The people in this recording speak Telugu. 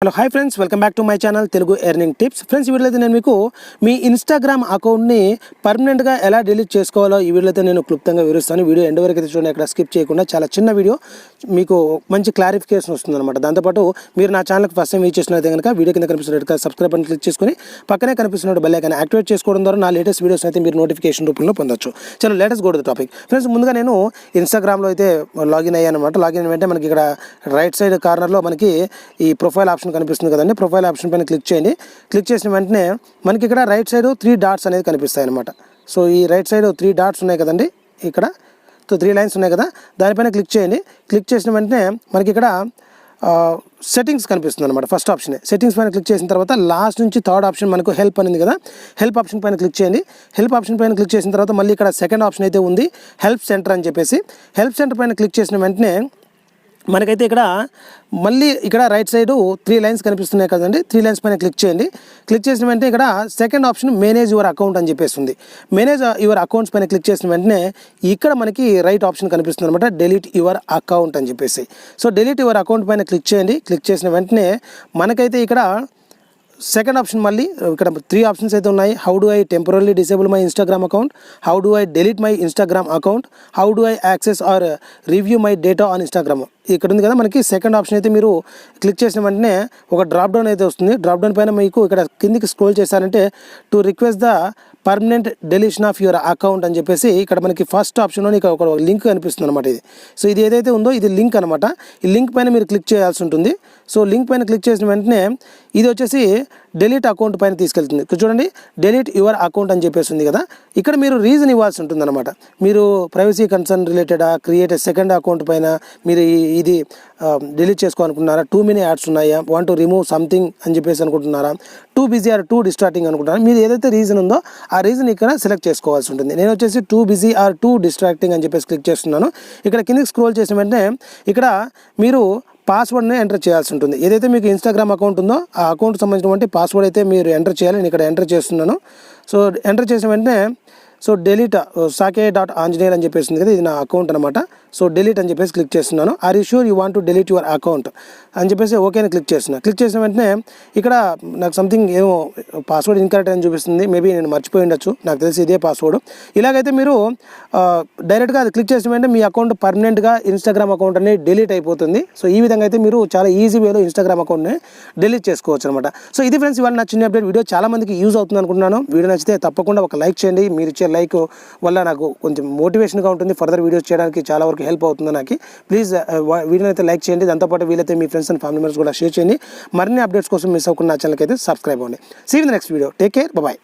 Hello hi friends, welcome back to my channel Telugu earning tips. Friends, ఈ వీడియోలో అయితే నేను మీకు మీ ఇన్స్టాగ్రామ్ అకౌంట్ని పర్మనెంట్గా ఎలా డిలీట్ చేసుకోవాలో ఈ వీడియోలో అయితే నేను క్లుప్తంగా వివరిస్తాను. వీడియో ఎండ్ వరకు అయితే చూడండి, ఎక్కడ స్కిప్ చేయకుండా. చాలా చిన్న వీడియో, మీకు మంచి క్లారిఫికేషన్ వస్తుందన్నమాట. దాంతోపాటు మీరు నా ఛానల్కి ఫస్ట్ టైం వీచ్ చేసినట్లయితే కనుక వీడియో కింద కనిపిస్తున్నట్టు సబ్స్క్రైబ్ అని క్లిక్ చేసుకొని పక్కనే కనిపిస్తున్న బెల్ ఐకాన్ యాక్టివేట్ చేసుకోవడం ద్వారా నా లేటెస్ట్ వీడియోస్ అయితే మీరు నోటిఫికేషన్ రూపంలో పొందొచ్చు. చలో latest go to the topic. Friends, ముందుగా నేను ఇన్స్టాగ్రామ్లో అయితే లాగిన్ అయ్యాను అనమాట. లాగిన్ అంటే మనకి ఇక్కడ రైట్ సైడ్ కార్నర్లో మనకి ఈ ప్రొఫైల్ ఆప్షన్ కనిపిస్తుంది కదండి. ప్రొఫైల్ ఆప్షన్ పైన క్లిక్ చేయండి. క్లిక్ చేసిన వెంటనే మనకి ఇక్కడ రైట్ సైడ్ 3 డాట్స్ అనేది కనిపిస్తాయి అనమాట. సో ఈ రైట్ సైడ్ 3 డాట్స్ ఉన్నాయి కదండి, ఇక్కడ 3 లైన్స్ ఉన్నాయి కదా, దానిపైన క్లిక్ చేయండి. క్లిక్ చేసిన వెంటనే మనకి ఇక్కడ సెట్టింగ్స్ కనిపిస్తుంది అనమాట. ఫస్ట్ ఆప్షన్ సెట్టింగ్స్ పైన క్లిక్ చేసిన తర్వాత లాస్ట్ నుంచి థర్డ్ ఆప్షన్ మనకు హెల్ప్ అనేది కదా, హెల్ప్ ఆప్షన్ పైన క్లిక్ చేయండి. హెల్ప్ ఆప్షన్ పైన క్లిక్ చేసిన తర్వాత మళ్ళీ ఇక్కడ సెకండ్ ఆప్షన్ అయితే ఉంది, హెల్ప్ సెంటర్ అని చెప్పేసి. హెల్ప్ సెంటర్ పైన క్లిక్ చేసిన వెంటనే మనకైతే ఇక్కడ మళ్ళీ ఇక్కడ రైట్ సైడ్ 3 లైన్స్ కనిపిస్తున్నాయి కదండి. 3 లైన్స్ పైన క్లిక్ చేయండి. క్లిక్ చేసిన వెంటనే ఇక్కడ second option manage your account అని చెప్పేసి ఉంది. మేనేజ్ యువర్ అకౌంట్స్ పైన క్లిక్ చేసిన వెంటనే ఇక్కడ మనకి రైట్ ఆప్షన్ కనిపిస్తుంది అనమాట, డెలీట్ యువర్ అకౌంట్ అని చెప్పేసి. సో డెలీట్ యువర్ అకౌంట్ పైన క్లిక్ చేయండి. క్లిక్ చేసిన వెంటనే మనకైతే ఇక్కడ సెకండ్ ఆప్షన్ మళ్ళీ ఇక్కడ 3 ఆప్షన్స్ అయితే ఉన్నాయి. How do I temporary disable my Instagram account, how do I delete my Instagram account, how do I access or review my data on Instagram. ఇక్కడ ఉంది కదా మనకి సెకండ్ ఆప్షన్ అయితే మీరు క్లిక్ చేసిన వెంటనే ఒక డ్రాప్ డౌన్ అయితే వస్తుంది. డ్రాప్ డౌన్ పైన మీకు ఇక్కడ కిందికి స్క్రోల్ చేశారంటే to request the permanent deletion of your account అని చెప్పేసి ఇక్కడ మనకి ఫస్ట్ ఆప్షన్లో ఇక్కడ ఒక లింక్ కనిపిస్తుంది అనమాట. ఇది సో ఇది ఏదైతే ఉందో ఇది లింక్ అనమాట. ఈ లింక్ పైన మీరు క్లిక్ చేయాల్సి ఉంటుంది. సో లింక్ పైన క్లిక్ చేసిన వెంటనే ఇది వచ్చేసి డెలీట్ అకౌంట్ పైన తీసుకెళ్తుంది. చూడండి, డెలీట్ యువర్ అకౌంట్ అని చెప్పేసి ఉంది కదా. ఇక్కడ మీరు రీజన్ ఇవ్వాల్సి ఉంటుంది అనమాట. మీరు ప్రైవసీ కన్సర్న్ రిలేటెడా, క్రియేట్ సెకండ్ అకౌంట్ పైన మీరు ఇది డిలీట్ చేసుకోవాలనుకుంటున్నారా, టూ మెనీ యాడ్స్ ఉన్నాయా, వాంట్ టు రిమూవ్ సంథింగ్ అని చెప్పేసి అనుకుంటున్నారా, too busy or too distracting అనుకుంటున్నారా, మీరు ఏదైతే రీజన్ ఉందో ఆ రీజన్ ఇక్కడ సెలెక్ట్ చేసుకోవాల్సి ఉంటుంది. నేను వచ్చేసి too busy or too distracting అని చెప్పేసి క్లిక్ చేస్తున్నాను. ఇక్కడ కిందకి స్క్రోల్ చేసిన వెంటనే ఇక్కడ మీరు పాస్వర్డ్ని ఎంటర్ చేయాల్సి ఉంటుంది. ఏదైతే మీకు ఇన్స్టాగ్రామ్ అకౌంట్ ఉందో ఆ అకౌంట్కి సంబంధించినటువంటి పాస్వర్డ్ అయితే మీరు ఎంటర్ చేయాలి. నేను ఇక్కడ ఎంటర్ చేస్తున్నాను. సో ఎంటర్ చేసిన వెంటనే సో డెలీట్ సాకే.ఆంజనేయులు అని చెప్పేసి ఉంది కదా, ఇది నా అకౌంట్ అనమాట. సో డెలీట్ అని చెప్పేసి క్లిక్ చేస్తున్నాను. Are you sure you want to delete your account అని చెప్పేసి ఓకే అని క్లిక్ చేస్తున్నాను. క్లిక్ చేసిన వెంటనే ఇక్కడ నాకు సంథింగ్ ఏమో పాస్వర్డ్ ఇన్కరెక్ట్ అని చూపిస్తుంది. మేబీ నేను మర్చిపోయి ఉండొచ్చు, నాకు తెలిసి ఇదే పాస్వర్డ్. ఇలాగైతే మీరు డైరెక్ట్గా అది క్లిక్ చేసిన వెంటనే మీ అకౌంట్ పర్మనెంట్గా ఇన్స్టాగ్రామ్ అకౌంట్ అనేది డిలీట్ అయిపోతుంది. సో ఈ విధంగా అయితే మీరు చాలా ఈజీ వేలో ఇన్స్టాగ్రామ్ అకౌంట్ని డిలీట్ చేసుకోవచ్చు అనమాట. సో ఇది ఫ్రెండ్స్ ఇవాళ నా చిన్న అప్డేట్ వీడియో. చాలా మందికి యూజ్ అవుతుంది అనుకుంటున్నాను. వీడియో నచ్చితే తప్పకుండా ఒక లైక్ చేయండి. మీరు ఇచ్చే లైక్ వల్ల నాకు కొంచెం మోటివేషన్గా ఉంటుంది, ఫర్దర్ వీడియోస్ చేయడానికి చాలా వరకు హెల్ప్ అవుతుంది నాకు. ప్లీజ్ వీడియోని అయితే లైక్ చేయండి. దాంతోపాటు వీలైతే మీ ఫ్రెండ్స్ అండ్ ఫ్యామిలీ మెంబర్స్ కూడా షేర్ చేయండి. మరిన్ని అప్డేట్స్ కోసం మిస్ అవ్వకుండా నా ఛానల్కి అయితే సబ్స్క్రైబ్ అవ్వండి. See you in the next video. Take care, bye.